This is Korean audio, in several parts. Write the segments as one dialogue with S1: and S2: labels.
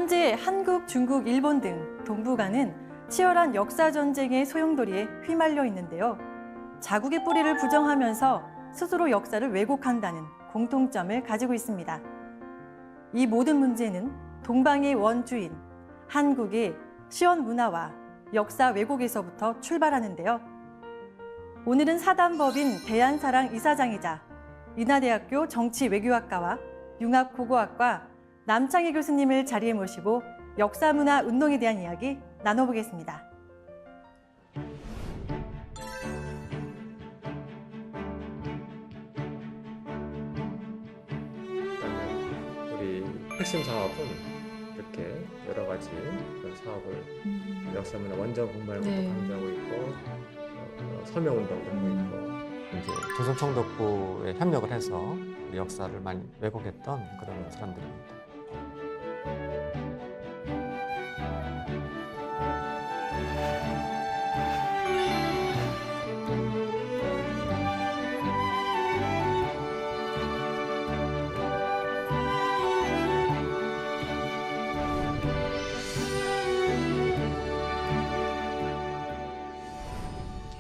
S1: 현재 한국, 중국, 일본 등 동북아는 치열한 역사 전쟁의 소용돌이에 휘말려 있는데요. 자국의 뿌리를 부정하면서 스스로 역사를 왜곡한다는 공통점을 가지고 있습니다. 이 모든 문제는 동방의 원주인 한국의 시원 문화와 역사 왜곡에서부터 출발하는데요. 오늘은 사단법인 대한사랑 이사장이자 인하대학교 정치외교학과와 융합국어학과 남창희 교수님을 자리에 모시고 역사문화 운동에 대한 이야기 나눠보겠습니다.
S2: 우리 핵심 사업은 이렇게 여러 가지 그런 사업을 역사문화 원전 분말부터 강조하고 있고 서명운동도 하고 있고 이제 조선총독부에 협력을 해서 우리 역사를 많이 왜곡했던 그런 사람들입니다.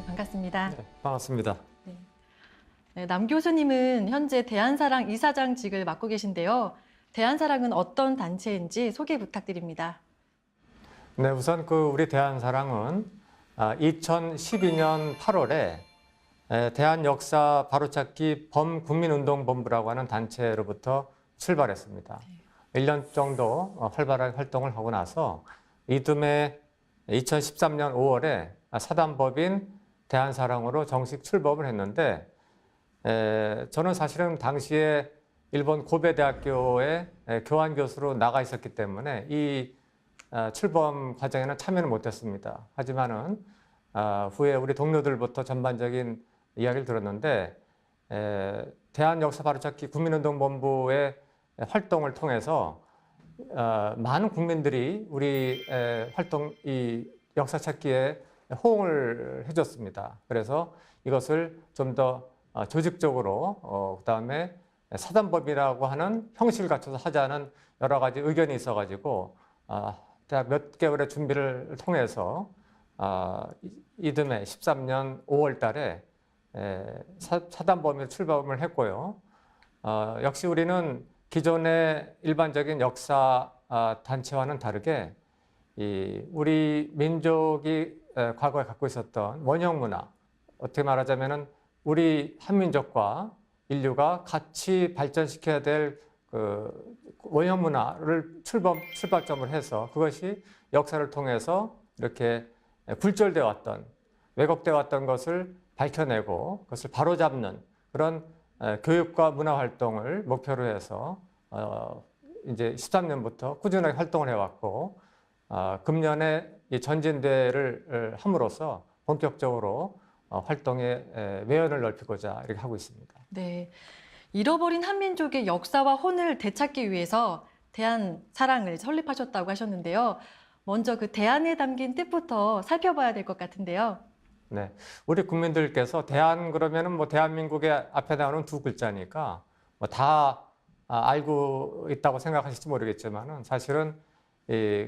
S1: 반갑습니다.
S2: 네, 반갑습니다.
S1: 네, 남 교수님은 현재 대한사랑 이사장직을 맡고 계신데요. 대한사랑은 어떤 단체인지 소개 부탁드립니다.
S2: 네, 우선 우리 대한사랑은 2012년 8월에 대한역사 바로찾기 범국민운동본부라고 하는 단체로부터 출발했습니다. 1년 정도 활발하게 활동을 하고 나서 이듬해 2013년 5월에 사단법인 대한사랑으로 정식 출범을 했는데 저는 사실은 당시에 일본 고베대학교에 교환교수로 나가 있었기 때문에 이 출범 과정에는 참여는 못했습니다. 하지만은 후에 우리 동료들부터 전반적인 이야기를 들었는데 대한역사바로찾기 국민운동본부의 활동을 통해서 많은 국민들이 우리 활동 이 역사찾기에 호응을 해줬습니다. 그래서 이것을 좀 더 조직적으로 그다음에 사단법이라고 하는 형식을 갖춰서 하자는 여러 가지 의견이 있어가지고 대략 몇 개월의 준비를 통해서 이듬해 13년 5월 달에 사단법인으로 출범을 했고요. 역시 우리는 기존의 일반적인 역사 단체와는 다르게 우리 민족이 과거에 갖고 있었던 원형 문화, 어떻게 말하자면은 우리 한민족과 인류가 같이 발전시켜야 될 원형 문화를 출발점을 해서 그것이 역사를 통해서 이렇게 굴절되어 왔던, 왜곡되어 왔던 것을 밝혀내고 그것을 바로잡는 그런 교육과 문화 활동을 목표로 해서 이제 13년부터 꾸준하게 활동을 해왔고 금년에 이 전진대회를 함으로써 본격적으로 활동의 외연을 넓히고자 이렇게 하고 있습니다.
S1: 네, 잃어버린 한민족의 역사와 혼을 되찾기 위해서 대한사랑을 설립하셨다고 하셨는데요. 먼저 그 대안에 담긴 뜻부터 살펴봐야 될 것 같은데요.
S2: 네, 우리 국민들께서 대안 그러면은 뭐 대한민국의 앞에 나오는 두 글자니까 뭐 다 알고 있다고 생각하실지 모르겠지만은 사실은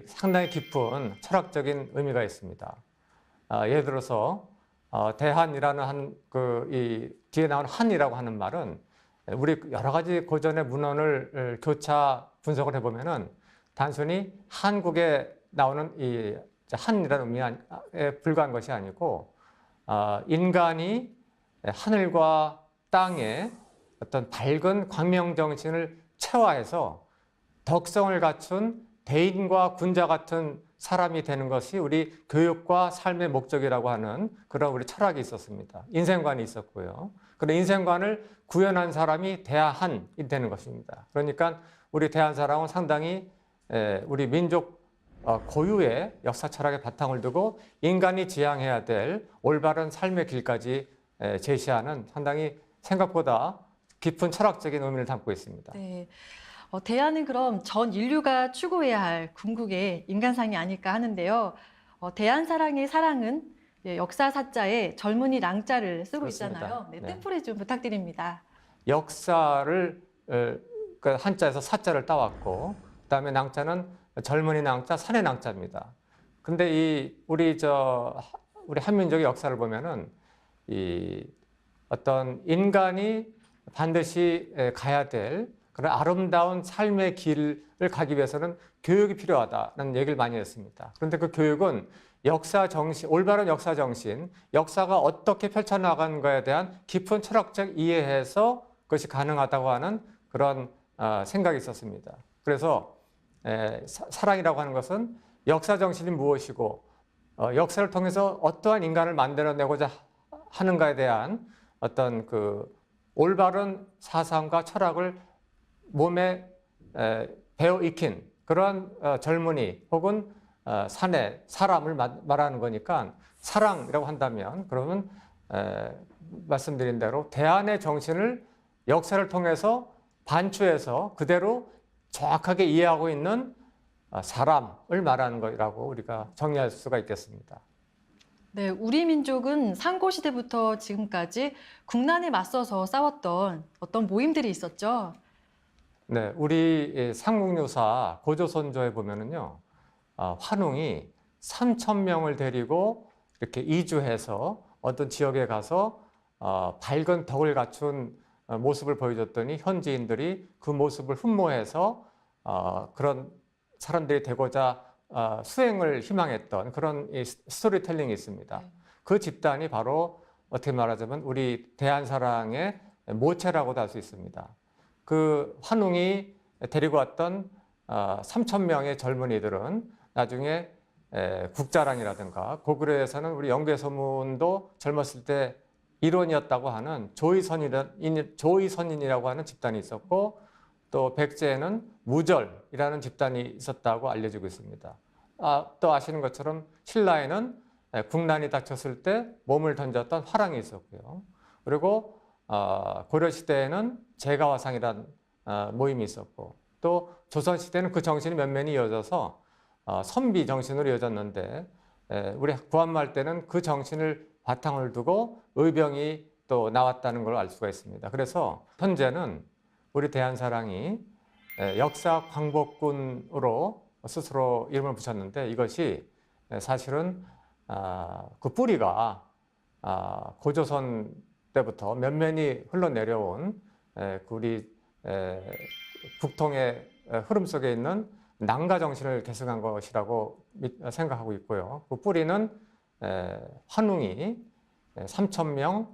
S2: 상당히 깊은 철학적인 의미가 있습니다. 예를 들어서 대한이라는 이 뒤에 나온 한이라고 하는 말은 우리 여러 가지 고전의 문헌을 교차 분석을 해보면은 단순히 한국에 나오는 이 한이라는 의미에 불과한 것이 아니고 인간이 하늘과 땅에 어떤 밝은 광명 정신을 체화해서 덕성을 갖춘 대인과 군자 같은 사람이 되는 것이 우리 교육과 삶의 목적이라고 하는 그런 우리 철학이 있었습니다. 인생관이 있었고요. 그런 인생관을 구현한 사람이 대한이 되는 것입니다. 그러니까 우리 대한사랑은 상당히 우리 민족 고유의 역사 철학의 바탕을 두고 인간이 지향해야 될 올바른 삶의 길까지 제시하는 상당히 생각보다 깊은 철학적인 의미를 담고 있습니다.
S1: 네. 대안은 그럼 전 인류가 추구해야 할 궁극의 인간상이 아닐까 하는데요. 대한사랑의 사랑은 역사사자에 젊은이 랑자를 쓰고
S2: 그렇습니다.
S1: 있잖아요. 네,
S2: 네.
S1: 뜻풀이 좀 부탁드립니다.
S2: 역사를 한자에서 사자를 따왔고 그다음에 낭자는 젊은이 낭자, 산의 낭자입니다. 근데 우리 한민족의 역사를 보면은 이 어떤 인간이 반드시 가야 될 그런 아름다운 삶의 길을 가기 위해서는 교육이 필요하다는 얘기를 많이 했습니다. 그런데 그 교육은 역사 정신, 올바른 역사 정신, 역사가 어떻게 펼쳐나간 거에 대한 깊은 철학적 이해에서 그것이 가능하다고 하는 그런 생각이 있었습니다. 그래서 사랑이라고 하는 것은 역사 정신이 무엇이고 역사를 통해서 어떠한 인간을 만들어내고자 하는가에 대한 어떤 그 올바른 사상과 철학을 몸에 배어 익힌 그런 젊은이 혹은 사내 사람을 말하는 거니까 사랑이라고 한다면 그러면 말씀드린 대로 대안의 정신을 역사를 통해서 반추해서 그대로 정확하게 이해하고 있는 사람을 말하는 것이라고 우리가 정의할 수가 있겠습니다.
S1: 네, 우리 민족은 상고시대부터 지금까지 국난에 맞서서 싸웠던 어떤 모임들이 있었죠.
S2: 네, 우리 삼국유사 고조선조에 보면은요, 환웅이 3,000명을 데리고 이렇게 이주해서 어떤 지역에 가서 밝은 덕을 갖춘 모습을 보여줬더니 현지인들이 그 모습을 흠모해서 그런 사람들이 되고자 수행을 희망했던 그런 스토리텔링이 있습니다.
S1: 네.
S2: 그 집단이 바로 어떻게 말하자면 우리 대한사랑의 모체라고도 할 수 있습니다. 그 환웅이 데리고 왔던 3,000명의 젊은이들은 나중에 국자랑이라든가 고구려에서는 우리 영계 소문도 젊었을 때 일원이었다고 하는 조의선인이라고 하는 집단이 있었고 또 백제에는 무절이라는 집단이 있었다고 알려지고 있습니다. 또 아시는 것처럼 신라에는 국난이 닥쳤을 때 몸을 던졌던 화랑이 있었고요. 그리고 고려시대에는 제가화상이라는 모임이 있었고 또 조선시대는 그 정신이 면면이 이어져서 선비 정신으로 이어졌는데 우리 구한말 때는 그 정신을 바탕을 두고 의병이 또 나왔다는 걸 알 수가 있습니다. 그래서 현재는 우리 대한사랑이 역사 광복군으로 스스로 이름을 붙였는데 이것이 사실은 그 뿌리가 고조선 때부터 면면이 흘러내려온 우리 국통의 흐름 속에 있는 낭가 정신을 계승한 것이라고 생각하고 있고요. 그 뿌리는 환웅이 3,000명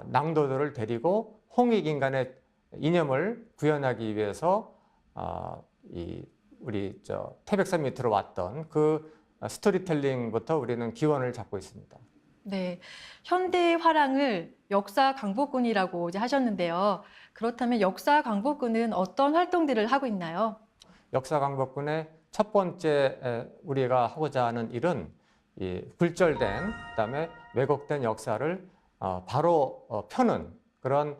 S2: 낭도들을 데리고 홍익인간의 이념을 구현하기 위해서 우리 태백산 밑으로 왔던 그 스토리텔링부터 우리는 기원을 잡고 있습니다.
S1: 네, 현대의 화랑을 역사 강복군이라고 이제 하셨는데요. 그렇다면 역사 강복군은 어떤 활동들을 하고 있나요?
S2: 역사 강복군의 첫 번째 우리가 하고자 하는 일은 이 굴절된 그다음에 왜곡된 역사를 바로 펴는 그런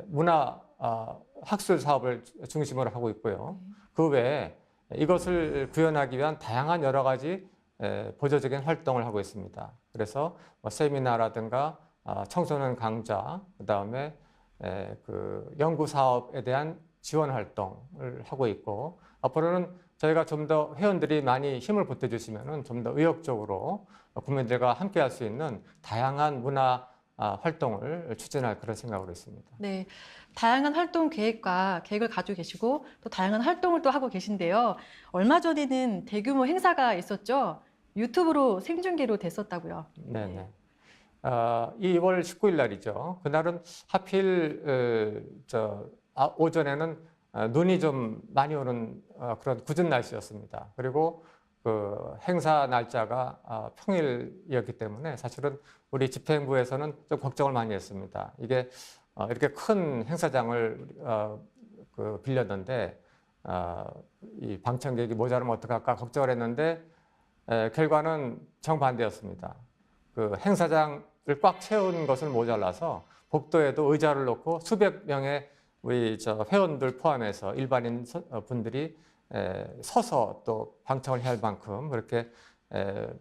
S2: 문화 학술 사업을 중심으로 하고 있고요. 그 외에 이것을 구현하기 위한 다양한 여러 가지 보조적인 활동을 하고 있습니다. 그래서 세미나라든가 청소년 강좌, 그다음에 그 연구 사업에 대한 지원 활동을 하고 있고 앞으로는 저희가 좀 더 회원들이 많이 힘을 보태주시면은 좀 더 의욕적으로 국민들과 함께할 수 있는 다양한 문화 활동을 추진할 그런 생각으로 있습니다.
S1: 네, 다양한 활동 계획을 가지고 계시고 또 다양한 활동을 또 하고 계신데요. 얼마 전에는 대규모 행사가 있었죠. 유튜브로 생중계로 됐었다고요.
S2: 네네. 2월 19일 날이죠. 그날은 하필 오전에는 눈이 좀 많이 오는 그런 궂은 날씨였습니다. 그리고 그 행사 날짜가 평일이었기 때문에 사실은 우리 집행부에서는 좀 걱정을 많이 했습니다. 이게 이렇게 큰 행사장을 빌렸는데 이 방청객이 모자라면 어떡할까 걱정을 했는데 결과는 정반대였습니다. 그 행사장을 꽉 채운 것은 모자라서 복도에도 의자를 놓고 수백 명의 우리 회원들 포함해서 일반인 분들이 서서 또 방청을 해야 할 만큼 그렇게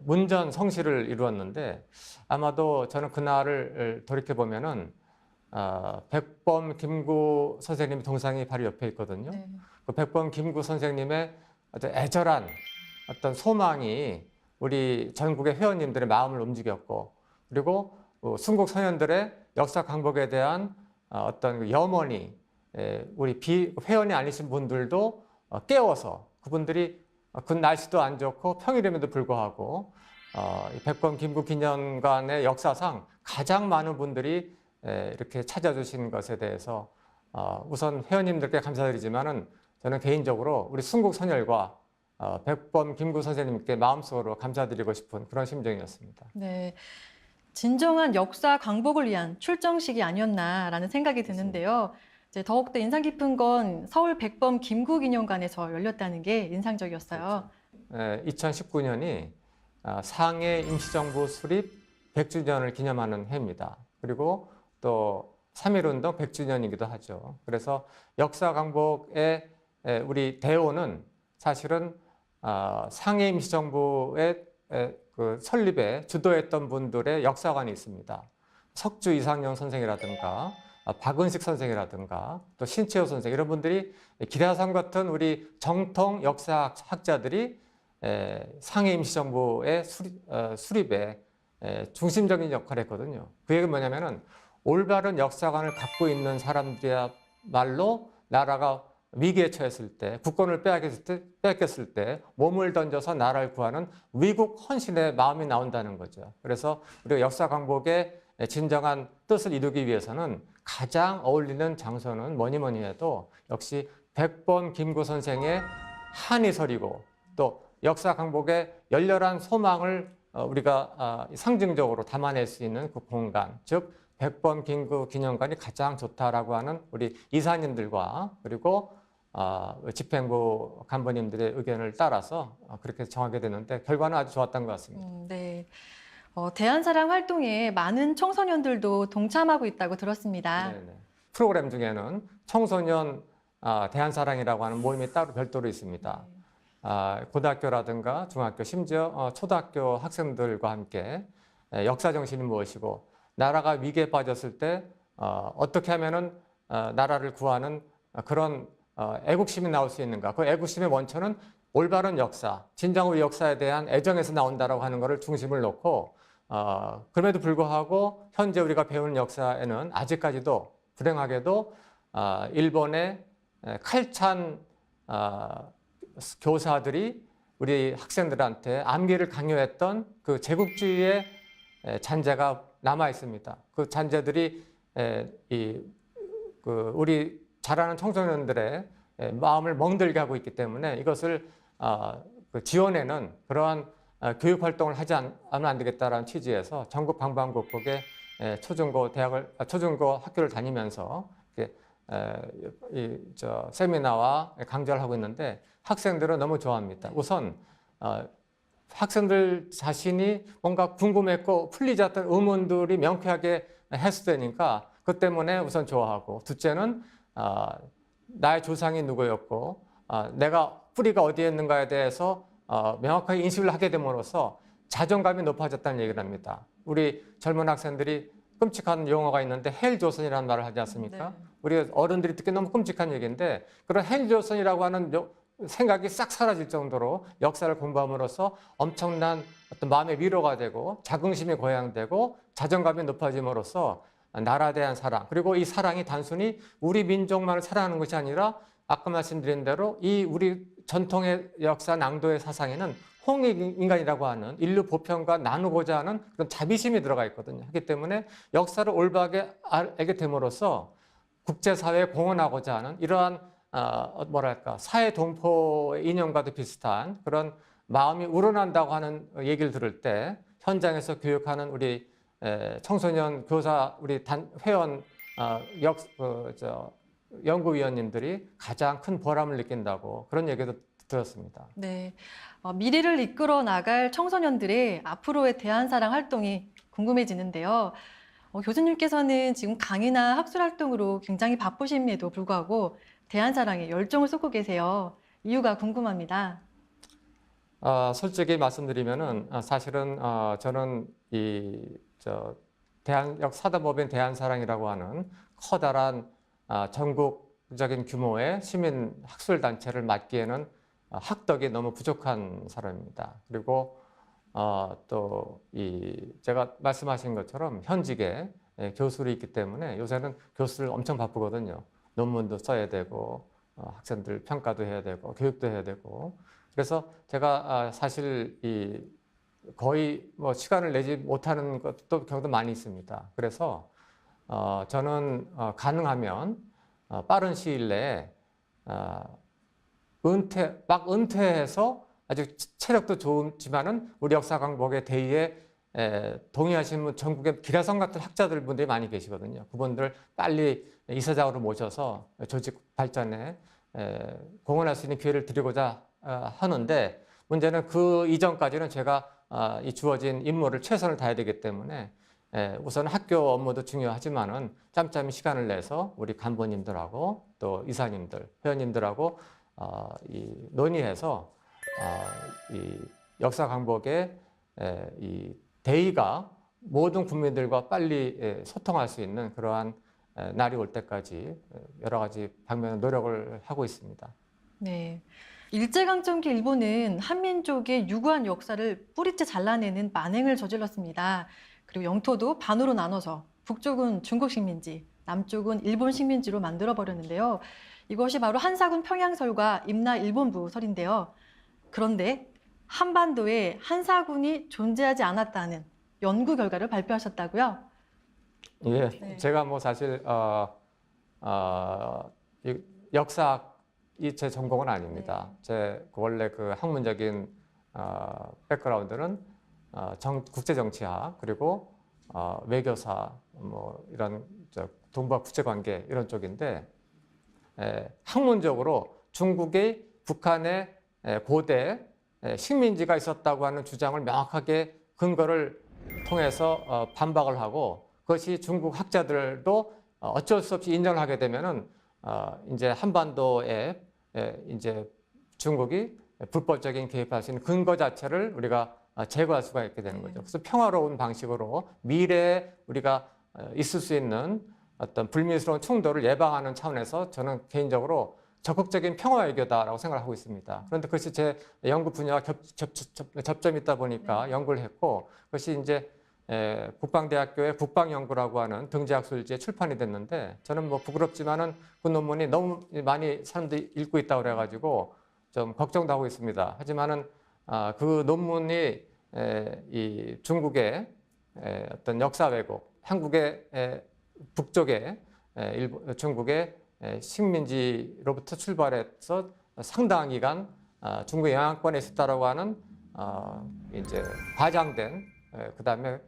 S2: 문전성시를 이루었는데 아마도 저는 그날을 돌이켜 보면은 백범 김구 선생님 동상이 바로 옆에 있거든요.
S1: 네.
S2: 그 백범 김구 선생님의 아주 애절한 어떤 소망이 우리 전국의 회원님들의 마음을 움직였고, 그리고 순국 선현들의 역사 강복에 대한 어떤 그 염원이 우리 회원이 아니신 분들도 깨워서 그분들이 그 날씨도 안 좋고 평일임에도 불구하고 백범 김구 기념관의 역사상 가장 많은 분들이 이렇게 찾아주신 것에 대해서 우선 회원님들께 감사드리지만은 저는 개인적으로 우리 순국 선열과 백범 김구 선생님께 마음속으로 감사드리고 싶은 그런 심정이었습니다.
S1: 네. 진정한 역사 광복을 위한 출정식이 아니었나라는 생각이 드는데요. 이제 더욱더 인상 깊은 건 서울 백범 김구 기념관에서 열렸다는 게 인상적이었어요.
S2: 2019년이 상해 임시정부 수립 100주년을 기념하는 해입니다. 그리고 또 3.1운동 100주년이기도 하죠. 그래서 역사 강복의 우리 대오는 사실은 상해 임시정부의 그 설립에 주도했던 분들의 역사관이 있습니다. 석주 이상영 선생이라든가 박은식 선생이라든가 또 신채호 선생 이런 분들이 기라성 같은 우리 정통 역사학자들이 상해 임시정부의 수립에 중심적인 역할을 했거든요. 그 얘기는 뭐냐면은 올바른 역사관을 갖고 있는 사람들이야말로 나라가 위기에 처했을 때, 국권을 빼앗겼을 때 몸을 던져서 나라를 구하는 위국 헌신의 마음이 나온다는 거죠. 그래서 우리가 역사 강복의 진정한 뜻을 이루기 위해서는 가장 어울리는 장소는 뭐니 해도 역시 백범 김구 선생의 한이설이고 또 역사 강복의 열렬한 소망을 우리가 상징적으로 담아낼 수 있는 그 공간, 즉 백범 김구 기념관이 가장 좋다라고 하는 우리 이사님들과 그리고 집행부 간부님들의 의견을 따라서 그렇게 정하게 되는데 결과는 아주 좋았던 것 같습니다.
S1: 네. 대한사랑 활동에 많은 청소년들도 동참하고 있다고 들었습니다.
S2: 네네. 프로그램 중에는 청소년 대한사랑이라고 하는 모임이 따로 별도로 있습니다. 고등학교라든가 중학교, 심지어 초등학교 학생들과 함께 역사 정신이 무엇이고 나라가 위기에 빠졌을 때 어떻게 하면은 나라를 구하는 그런 애국심이 나올 수 있는가? 그 애국심의 원천은 올바른 역사, 진정 우리 역사에 대한 애정에서 나온다라고 하는 것을 중심을 놓고 그럼에도 불구하고 현재 우리가 배우는 역사에는 아직까지도 불행하게도 일본의 칼찬 교사들이 우리 학생들한테 암기를 강요했던 그 제국주의의 잔재가 남아 있습니다. 그 잔재들이 우리 자라는 청소년들의 마음을 멍들게 하고 있기 때문에 이것을 지원에는 그러한 교육 활동을 하지 않으면 안 되겠다라는 취지에서 전국 방방곡곡에 초중고 학교를 다니면서 세미나와 강좌를 하고 있는데 학생들은 너무 좋아합니다. 우선 학생들 자신이 뭔가 궁금했고 풀리지 않던 의문들이 명쾌하게 해소되니까 그 때문에 우선 좋아하고, 둘째는 나의 조상이 누구였고 내가 뿌리가 어디에 있는가에 대해서 명확하게 인식을 하게 됨으로써 자존감이 높아졌다는 얘기를 합니다. 우리 젊은 학생들이 끔찍한 용어가 있는데 헬조선이라는 말을 하지 않습니까?
S1: 네.
S2: 우리 어른들이 듣기 너무 끔찍한 얘기인데 그런 헬조선이라고 하는 생각이 싹 사라질 정도로 역사를 공부함으로써 엄청난 어떤 마음의 위로가 되고 자긍심이 고양되고 자존감이 높아짐으로써 나라에 대한 사랑, 그리고 이 사랑이 단순히 우리 민족만을 사랑하는 것이 아니라 아까 말씀드린 대로 이 우리 전통의 역사 낭도의 사상에는 홍익인간이라고 하는 인류 보편과 나누고자 하는 그런 자비심이 들어가 있거든요. 하기 때문에 역사를 올바르게 알게 됨으로써 국제사회에 공헌하고자 하는 이러한 사회 동포의 이념과도 비슷한 그런 마음이 우러난다고 하는 얘기를 들을 때 현장에서 교육하는 우리 청소년 교사 우리 회원 연구위원님들이 가장 큰 보람을 느낀다고 그런 얘기도 들었습니다.
S1: 네. 미래를 이끌어 나갈 청소년들의 앞으로의 대한사랑 활동이 궁금해지는데요. 교수님께서는 지금 강의나 학술 활동으로 굉장히 바쁘심에도 불구하고 대한사랑에 열정을 쏟고 계세요. 이유가 궁금합니다.
S2: 솔직히 말씀드리면은 사실은 저는 사단법인 대한사랑이라고 하는 커다란 전국적인 규모의 시민 학술 단체를 맡기에는 학덕이 너무 부족한 사람입니다. 그리고 또 제가 말씀하신 것처럼 현직에 교수로 있기 때문에 요새는 교수를 엄청 바쁘거든요. 논문도 써야 되고 학생들 평가도 해야 되고 교육도 해야 되고 그래서 제가 사실 거의 뭐 시간을 내지 못하는 것도 경우도 많이 있습니다. 그래서 저는 가능하면 빠른 시일 내에 은퇴해서 아주 체력도 좋지만은 우리 역사 강복의 대의에 동의하시는 분 전국에 기라성 같은 학자들 분들이 많이 계시거든요. 그분들 빨리 이사장으로 모셔서 조직 발전에 공헌할 수 있는 기회를 드리고자 하는데 문제는 그 이전까지는 제가 이 주어진 임무를 최선을 다해야 되기 때문에 우선 학교 업무도 중요하지만은 짬짬이 시간을 내서 우리 간부님들하고 또 이사님들, 회원님들하고 논의해서 이 역사 강복의 이 대의가 모든 국민들과 빨리 소통할 수 있는 그러한 날이 올 때까지 여러 가지 방면의 노력을 하고 있습니다.
S1: 네. 일제강점기 일본은 한민족의 유구한 역사를 뿌리째 잘라내는 만행을 저질렀습니다. 그리고 영토도 반으로 나눠서 북쪽은 중국 식민지, 남쪽은 일본 식민지로 만들어 버렸는데요. 이것이 바로 한사군 평양설과 임나 일본부설인데요. 그런데 한반도에 한사군이 존재하지 않았다는 연구 결과를 발표하셨다고요?
S2: 예,
S1: 네.
S2: 제가 뭐 사실 이 역사학이 제 전공은 아닙니다. 제 원래 그 학문적인 백그라운드는 국제 정치학 그리고 외교사 뭐 이런 동북아 국제 관계 이런 쪽인데 학문적으로 중국의 북한의 고대 식민지가 있었다고 하는 주장을 명확하게 근거를 통해서 반박을 하고 그것이 중국 학자들도 어쩔 수 없이 인정을 하게 되면은 이제 한반도에 이제 중국이 불법적인 개입할 수 있는 근거 자체를 우리가 제거할 수가 있게 되는 거죠. 그래서 평화로운 방식으로 미래에 우리가 있을 수 있는 어떤 불미스러운 충돌을 예방하는 차원에서 저는 개인적으로 적극적인 평화 외교다라고 생각을 하고 있습니다. 그런데 그것이 제 연구 분야와 접점이 있다 보니까 연구를 했고 그것이 이제 국방대학교의 국방연구라고 하는 등재학술지에 출판이 됐는데 저는 뭐 부끄럽지만은 그 논문이 너무 많이 사람들이 읽고 있다고 그래가지고 좀 걱정도 하고 있습니다. 하지만은 그 논문이 이 중국의 어떤 역사 왜곡, 한국의 북쪽의 중국의 식민지로부터 출발해서 상당한 기간 중국의 영향권에 있었다라고 하는 이제 과장된 그다음에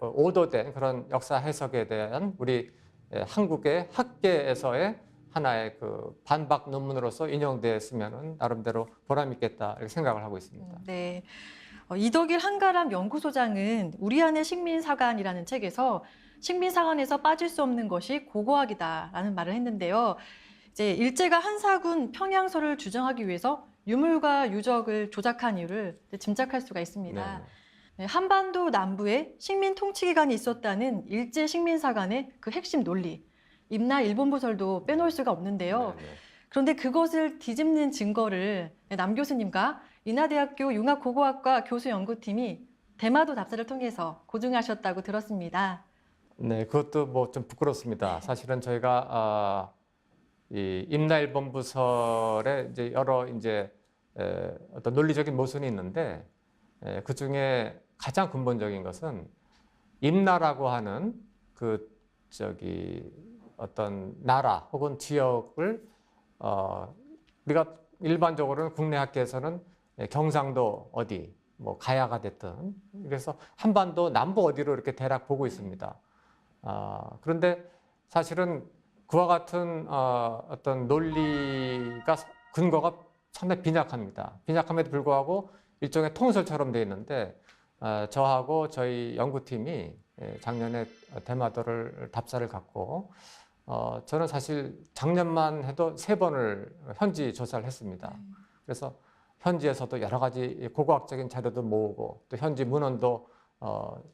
S2: 오도된 그런 역사 해석에 대한 우리 한국의 학계에서의 하나의 그 반박 논문으로서 인용되었으면 나름대로 보람 있겠다 이렇게 생각을 하고 있습니다.
S1: 네. 이덕일 한가람 연구소장은 우리 안의 식민사관이라는 책에서 식민사관에서 빠질 수 없는 것이 고고학이다라는 말을 했는데요. 이제 일제가 한사군 평양설을 주장하기 위해서 유물과 유적을 조작한 이유를 짐작할 수가 있습니다.
S2: 네.
S1: 네, 한반도 남부에 식민 통치기관이 있었다는 일제 식민사관의 그 핵심 논리, 임나 일본부설도 빼놓을 수가 없는데요.
S2: 네, 네.
S1: 그런데 그것을 뒤집는 증거를 남 교수님과 인하대학교 융합고고학과 교수연구팀이 대마도 답사를 통해서 고증하셨다고 들었습니다.
S2: 네, 그것도 뭐 좀 부끄럽습니다. 사실은 저희가 이 임나일본부설에 이제 여러 이제 어떤 논리적인 모순이 있는데 그 중에 가장 근본적인 것은 임나라고 하는 어떤 나라 혹은 지역을 우리가 일반적으로는 국내 학계에서는 경상도 어디 뭐 가야가 됐든 그래서 한반도 남부 어디로 이렇게 대략 보고 있습니다. 그런데 사실은 그와 같은 어떤 논리가 근거가 상당히 빈약합니다. 빈약함에도 불구하고 일종의 통설처럼 되어 있는데 저하고 저희 연구팀이 작년에 대마도를 답사를 갖고 저는 사실 작년만 해도 3번을 현지 조사를 했습니다. 그래서 현지에서도 여러 가지 고고학적인 자료도 모으고 또 현지 문헌도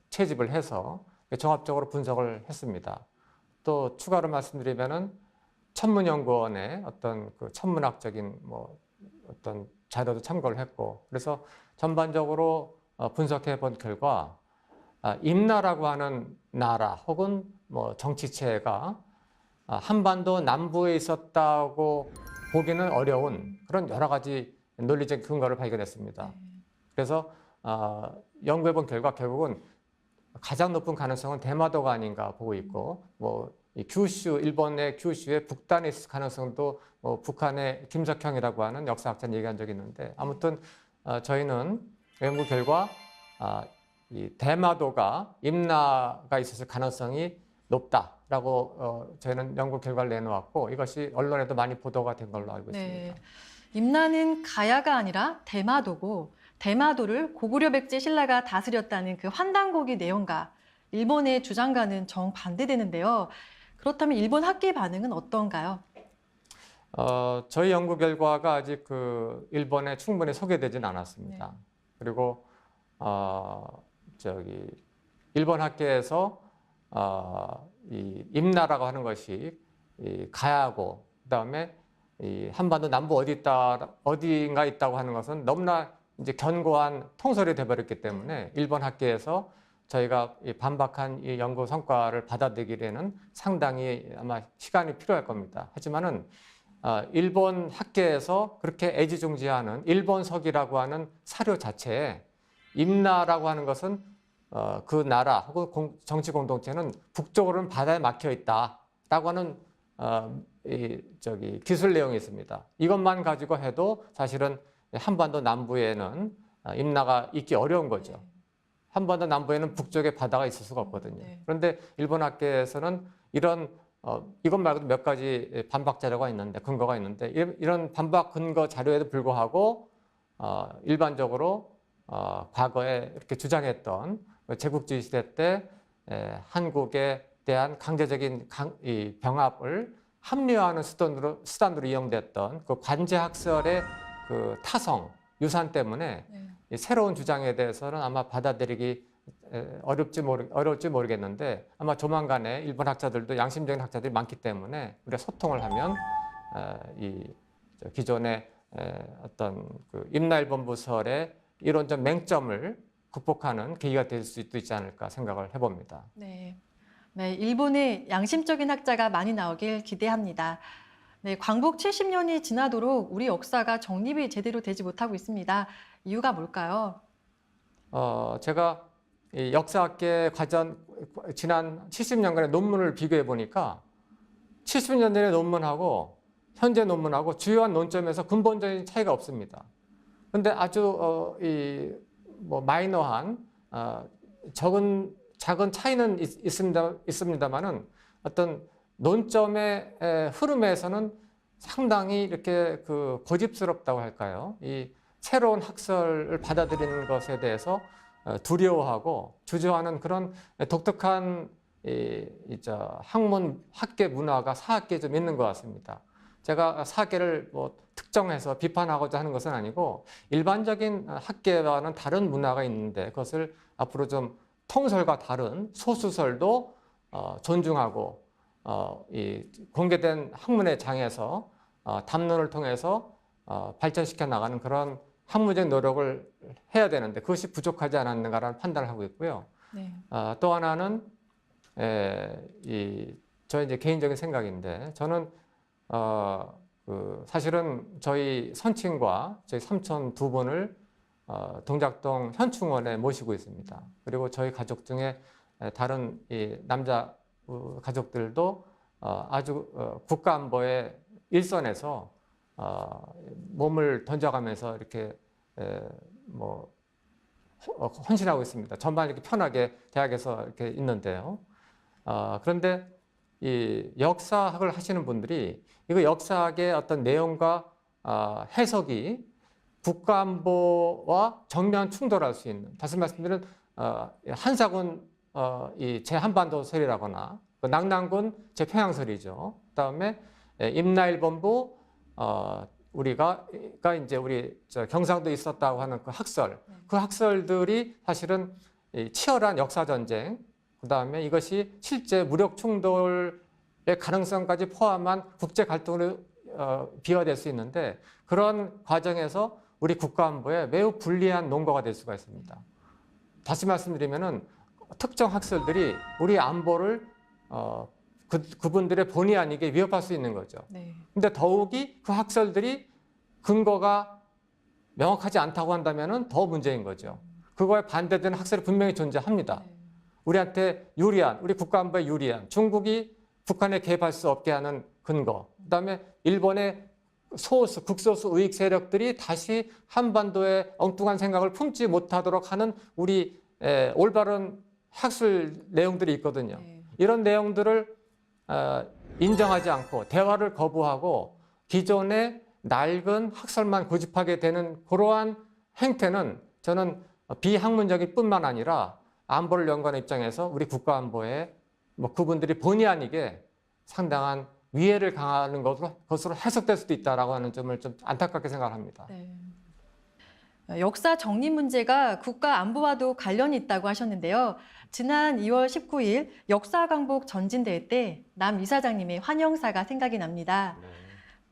S2: 채집을 해서 종합적으로 분석을 했습니다. 또 추가로 말씀드리면은 천문연구원의 어떤 그 천문학적인 뭐 어떤 자료도 참고를 했고 그래서 전반적으로 분석해 본 결과 임나라고 하는 나라 혹은 뭐 정치체가 한반도 남부에 있었다고 보기는 어려운 그런 여러 가지 논리적 근거를 발견했습니다. 그래서 연구해 본 결과 결국은 가장 높은 가능성은 대마도가 아닌가 보고 있고 뭐 이 규슈 일본의 규슈의 북단에 있을 가능성도 북한의 김석형이라고 하는 역사학자는 얘기한 적이 있는데 아무튼 저희는 연구 결과 이 대마도가 임나가 있었을 가능성이 높다라고 저희는 연구 결과를 내놓았고 이것이 언론에도 많이 보도가 된 걸로 알고 있습니다.
S1: 임나는 가야가 아니라 대마도고 대마도를 고구려 백제 신라가 다스렸다는 그 환단고기 내용과 일본의 주장과는 정반대되는데요. 그렇다면 일본 학계 반응은 어떤가요?
S2: 저희 연구 결과가 아직 그 일본에 충분히 소개되진 않았습니다. 그리고 일본 학계에서 이 임나라고 하는 것이 이 가야고 그다음에 이 한반도 남부 어디인가 있다고 하는 것은 너무나 이제 견고한 통설이 돼버렸기 때문에 일본 학계에서 저희가 반박한 이 연구 성과를 받아들이기에는 상당히 아마 시간이 필요할 겁니다. 하지만은 일본 학계에서 그렇게 애지중지하는 일본석이라고 하는 사료 자체에 임나라고 하는 것은 그 나라 혹은 정치 공동체는 북쪽으로는 바다에 막혀 있다라고 하는 기술 내용이 있습니다. 이것만 가지고 해도 사실은 한반도 남부에는 임나가 있기 어려운 거죠. 한반도 남부에는 북쪽에 바다가 있을 수가 없거든요. 그런데 일본 학계에서는 이런 이것 말고도 몇 가지 반박 자료가 있는데 근거가 있는데 이런 반박 근거 자료에도 불구하고 일반적으로 과거에 이렇게 주장했던 제국주의 시대 때 한국에 대한 강제적인 이 병합을 합리화하는 수단으로 이용됐던 그 관제학설의 그 타성 유산 때문에 이 새로운 주장에 대해서는 아마 받아들이기 어려울지 모르겠는데 아마 조만간에 일본 학자들도 양심적인 학자들이 많기 때문에 우리가 소통을 하면 이 기존의 어떤 그 임나일본부설의 이론적 맹점을 극복하는 계기가 될 수도 있지 않을까 생각을 해봅니다.
S1: 네, 일본의 양심적인 학자가 많이 나오길 기대합니다. 광복 70년이 지나도록 우리 역사가 정립이 제대로 되지 못하고 있습니다. 이유가 뭘까요?
S2: 제가 이 역사학계 지난 70년간의 논문을 비교해 보니까 70년 전의 논문하고 현재 논문하고 주요한 논점에서 근본적인 차이가 없습니다. 그런데 아주 마이너한 작은 차이는 있습니다만은 어떤 논점의 흐름에서는 상당히 이렇게 그 고집스럽다고 할까요? 이 새로운 학설을 받아들이는 것에 대해서 두려워하고 주저하는 그런 독특한 학문 학계 문화가 사학계에 좀 있는 것 같습니다. 제가 사학계를 뭐 특정해서 비판하고자 하는 것은 아니고 일반적인 학계와는 다른 문화가 있는데 그것을 앞으로 좀 통설과 다른 소수설도 존중하고 이 공개된 학문의 장에서 담론을 통해서 발전시켜 나가는 그런 학문적 노력을 해야 되는데 그것이 부족하지 않았는가라는 판단을 하고 있고요. 또 하나는 저의 이제 개인적인 생각인데 저는 사실은 저희 선친과 저희 삼촌 두 분을 동작동 현충원에 모시고 있습니다. 그리고 저희 가족 중에 다른 이 남자 가족들도 아주 국가안보의 일선에서 몸을 던져가면서 이렇게 헌신하고 있습니다. 전반 이렇게 편하게 대학에서 이렇게 있는데요. 그런데 이 역사학을 하시는 분들이 이거 역사학의 어떤 내용과 해석이 국가안보와 정면 충돌할 수 있는, 다시 말씀드리면 한사군 이 제한반도설이라거나 낙랑군 제평양설이죠. 그다음에 임나일본부 우리가 이제 우리 경상도에 있었다고 하는 그 학설, 그 학설들이 사실은 치열한 역사 전쟁, 그다음에 이것이 실제 무력 충돌의 가능성까지 포함한 국제 갈등으로 비화될 수 있는데 그런 과정에서 우리 국가안보에 매우 불리한 논거가 될 수가 있습니다. 다시 말씀드리면은 특정 학설들이 우리 안보를 그분들의 본의 아니게 위협할 수 있는 거죠.
S1: 네.
S2: 근데 더욱이 그 학설들이 근거가 명확하지 않다고 한다면은 더 문제인 거죠. 그거에 반대되는 학설이 분명히 존재합니다.
S1: 네.
S2: 우리한테 유리한, 우리 국가안보에 유리한, 중국이 북한에 개입할 수 없게 하는 근거, 그다음에 일본의 소수, 극소수 우익 세력들이 다시 한반도에 엉뚱한 생각을 품지 못하도록 하는 우리 올바른 학술 내용들이 있거든요.
S1: 네.
S2: 이런 내용들을 인정하지 않고 대화를 거부하고 기존의 낡은 학설만 고집하게 되는 그러한 행태는 저는 비학문적일 뿐만 아니라 안보를 연구하는 입장에서 우리 국가안보에 뭐 그분들이 본의 아니게 상당한 위해를 가하는 것으로 해석될 수도 있다라고 하는 점을 좀 안타깝게 생각합니다.
S1: 네. 역사 정리 문제가 국가 안보와도 관련이 있다고 하셨는데요. 지난 2월 19일 역사 강복 전진대회 때 남 이사장님의 환영사가 생각이 납니다.
S2: 네.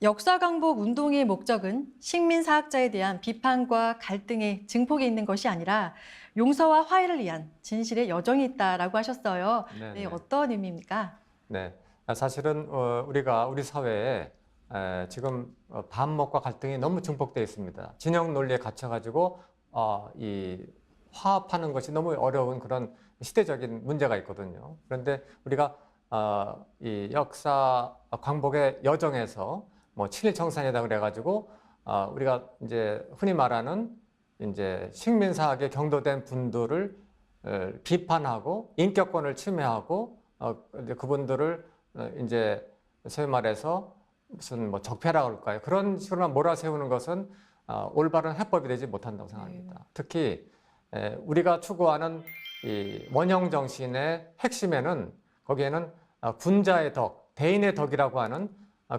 S1: 역사 강복 운동의 목적은 식민사학자에 대한 비판과 갈등의 증폭이 있는 것이 아니라 용서와 화해를 위한 진실의 여정이 있다라고 하셨어요.
S2: 네,
S1: 네,
S2: 네.
S1: 어떤 의미입니까?
S2: 네. 사실은 우리 사회에 지금 반목과 갈등이 너무 증폭되어 있습니다. 진영 논리에 갇혀가지고 이 화합하는 것이 너무 어려운 그런 시대적인 문제가 있거든요. 그런데 우리가 이 역사 광복의 여정에서 뭐 친일청산이다 그래가지고 우리가 이제 흔히 말하는 이제 식민사학에 경도된 분들을 비판하고 인격권을 침해하고 이제 그분들을 이제 소위 말해서 무슨 뭐 적폐라고 할까요? 그런 식으로만 몰아세우는 것은 올바른 해법이 되지 못한다고 생각합니다. 특히 우리가 추구하는 이 원형 정신의 핵심에는 거기에는 군자의 덕, 대인의 덕이라고 하는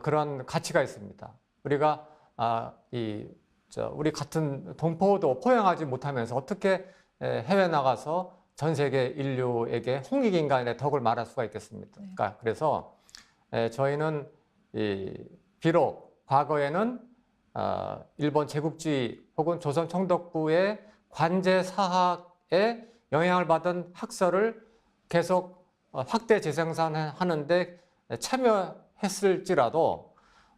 S2: 그런 가치가 있습니다. 우리가 우리 같은 동포도 포용하지 못하면서 어떻게 해외 나가서 전 세계 인류에게 홍익인간의 덕을 말할 수가 있겠습니까?
S1: 네.
S2: 그래서 저희는 비록 과거에는 일본 제국주의 혹은 조선 총독부의 관제 사학에 영향을 받은 학설을 계속 확대 재생산하는데 참여했을지라도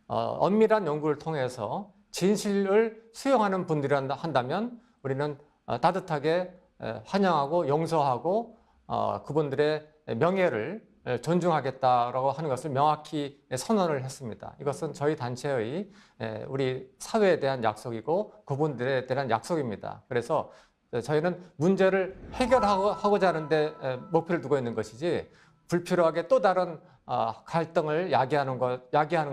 S2: 엄밀한 연구를 통해서 진실을 수용하는 분들이 한다면 우리는 따뜻하게 환영하고 용서하고 그분들의 명예를 존중하겠다라고 하는 것을 명확히 선언을 했습니다. 이것은 저희 단체의 우리 사회에 대한 약속이고 그분들에 대한 약속입니다. 그래서 저희는 문제를 해결하고자 하는데 목표를 두고 있는 것이지 불필요하게 또 다른 갈등을 야기하는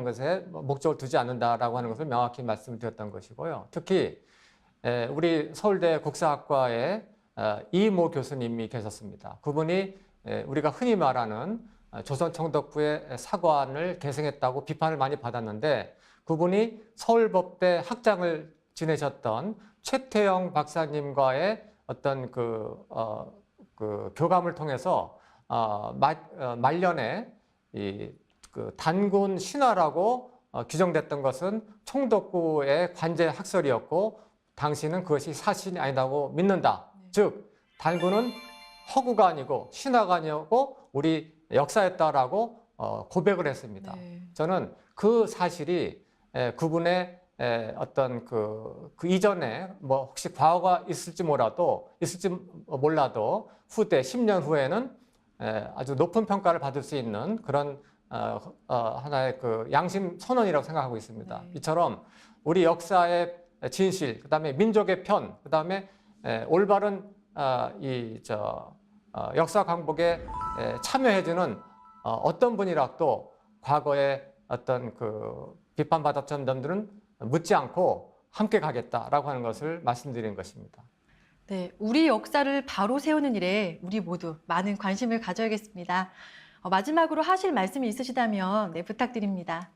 S2: 것에 목적을 두지 않는다라고 하는 것을 명확히 말씀을 드렸던 것이고요. 특히 우리 서울대 국사학과에 이모 교수님이 계셨습니다. 그분이 우리가 흔히 말하는 조선 총독부의 사관을 계승했다고 비판을 많이 받았는데 그분이 서울법대 학장을 지내셨던 최태영 박사님과의 어떤 그 교감을 통해서 말년에 그 단군 신화라고 규정됐던 것은 총독부의 관제 학설이었고 당신은 그것이 사실이 아니라고 믿는다.
S1: 네.
S2: 즉 단군은 허구가 아니고 신화가 아니고 우리 역사였다라고 고백을 했습니다.
S1: 네.
S2: 저는 그 사실이 그분의 어떤 그 이전에 뭐 혹시 과거가 있을지 몰라도 후대 10년 후에는 아주 높은 평가를 받을 수 있는 그런 하나의 그 양심 선언이라고 생각하고 있습니다.
S1: 네.
S2: 이처럼 우리 역사의 진실, 그다음에 민족의 편, 그다음에 올바른 역사 광복에 참여해주는 어떤 분이라도 과거의 어떤 그 비판받았던 점들은 묻지 않고 함께 가겠다라고 하는 것을 말씀드리는 것입니다.
S1: 네, 우리 역사를 바로 세우는 일에 우리 모두 많은 관심을 가져야겠습니다. 마지막으로 하실 말씀이 있으시다면 부탁드립니다.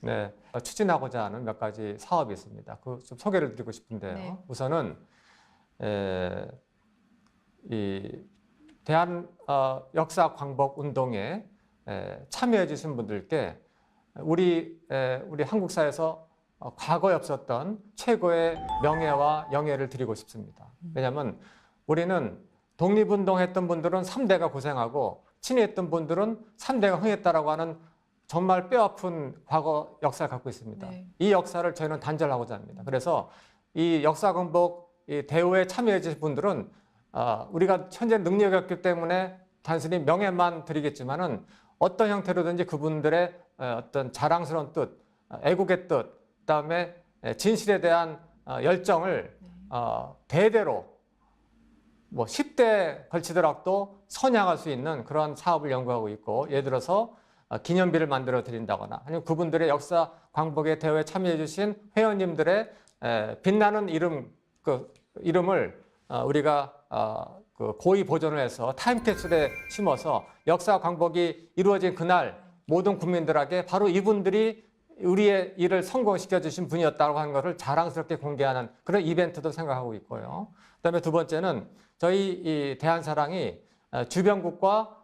S2: 네, 추진하고자 하는 몇 가지 사업이 있습니다. 그 좀 소개를 드리고 싶은데요.
S1: 네.
S2: 우선은 이 대한 역사 광복 운동에 참여해 주신 분들께 우리 한국사에서 과거에 없었던 최고의 명예와 영예를 드리고 싶습니다. 왜냐하면 우리는 독립운동했던 분들은 3대가 고생하고 친위했던 분들은 3대가 흥했다라고 하는 정말 뼈아픈 과거 역사를 갖고 있습니다.
S1: 네.
S2: 이 역사를 저희는 단절하고자 합니다. 그래서 이 역사공복 이 대우에 참여해 주신 분들은 우리가 현재 능력이 없기 때문에 단순히 명예만 드리겠지만은 어떤 형태로든지 그분들의 어떤 자랑스러운 뜻, 애국의 뜻, 그다음에 진실에 대한 열정을 대대로 뭐 10대 걸치더라도 선양할 수 있는 그런 사업을 연구하고 있고, 예를 들어서 기념비를 만들어 드린다거나 아니면 그분들의 역사 광복의 대회에 참여해 주신 회원님들의 빛나는 이름을 우리가 그 고의 보존을 해서 타임캡슐에 심어서 역사 광복이 이루어진 그날 모든 국민들에게 바로 이분들이 우리의 일을 성공시켜 주신 분이었다고 하는 것을 자랑스럽게 공개하는 그런 이벤트도 생각하고 있고요. 그다음에 두 번째는 저희 이 대한사랑이 주변국과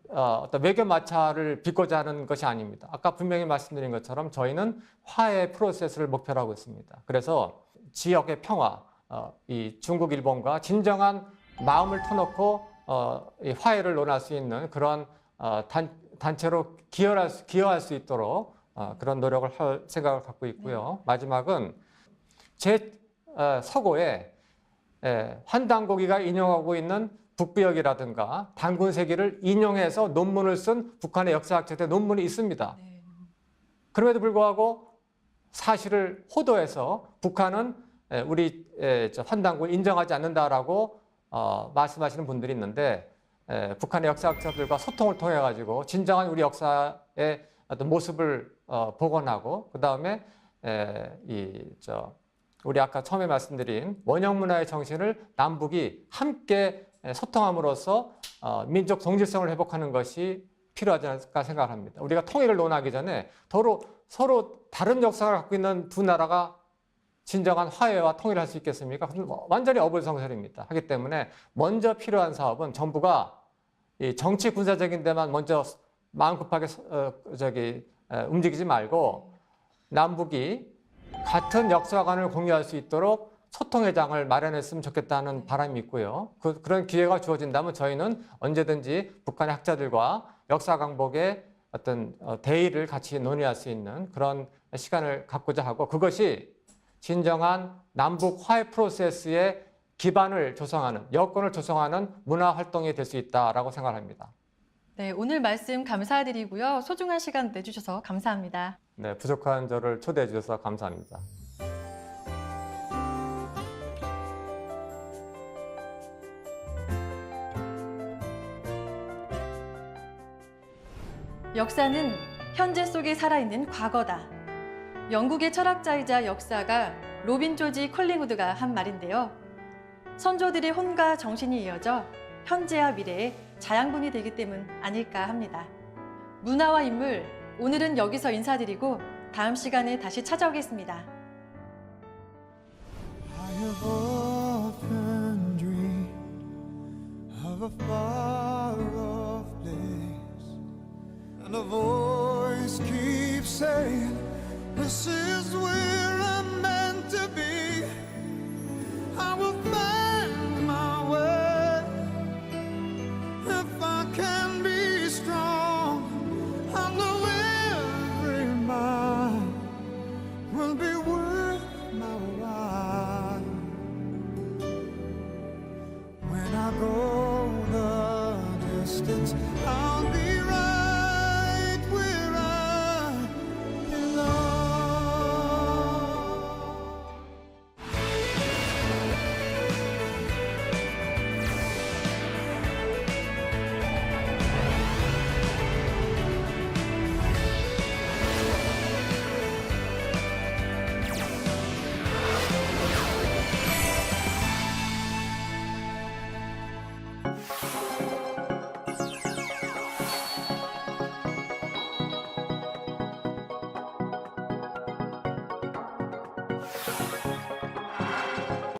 S2: 어떤 외교 마찰을 빚고자 하는 것이 아닙니다. 아까 분명히 말씀드린 것처럼 저희는 화해 프로세스를 목표로 하고 있습니다. 그래서 지역의 평화, 이 중국, 일본과 진정한 마음을 터놓고 이 화해를 논할 수 있는 그런 단체로 기여할 수 있도록 그런 노력을 할 생각을 갖고 있고요. 마지막은 제 서고에 환단고기가 인용하고 있는 북비역이라든가 단군세기를 인용해서 논문을 쓴 북한의 역사학자들의 논문이 있습니다.
S1: 네.
S2: 그럼에도 불구하고 사실을 호도해서 북한은 우리 환단군을 인정하지 않는다라고 말씀하시는 분들이 있는데, 북한의 역사학자들과 소통을 통해 가지고 진정한 우리 역사의 어떤 모습을 복원하고, 그 다음에 우리 아까 처음에 말씀드린 원형 문화의 정신을 남북이 함께 소통함으로써 민족 동질성을 회복하는 것이 필요하지 않을까 생각합니다. 우리가 통일을 논하기 전에 서로 다른 역사를 갖고 있는 두 나라가 진정한 화해와 통일을 할 수 있겠습니까? 완전히 어불성설입니다. 하기 때문에 먼저 필요한 사업은 정부가 이 정치 군사적인 데만 먼저 마음 급하게 움직이지 말고 남북이 같은 역사관을 공유할 수 있도록 소통의 장을 마련했으면 좋겠다는 바람이 있고요. 그런 기회가 주어진다면 저희는 언제든지 북한의 학자들과 역사 강복의 어떤 대의를 같이 논의할 수 있는 그런 시간을 갖고자 하고, 그것이 진정한 남북 화해 프로세스의 기반을 조성하는, 여건을 조성하는 문화 활동이 될 수 있다라고 생각합니다.
S1: 네, 오늘 말씀 감사드리고요. 소중한 시간 내주셔서 감사합니다.
S2: 네, 부족한 저를 초대해 주셔서 감사합니다.
S1: 역사는 현재 속에 살아있는 과거다. 영국의 철학자이자 역사가 로빈 조지 콜링우드가 한 말인데요. 선조들의 혼과 정신이 이어져 현재와 미래의 자양분이 되기 때문 아닐까 합니다. 문화와 인물, 오늘은 여기서 인사드리고 다음 시간에 다시 찾아오겠습니다.
S3: I have often dreamed of a far-off place, and a voice keeps saying, "This is where I'm meant to be." I will find my way if I can be strong. I know every mile will be worth my while. When I go the distance, I'll be right where I belong.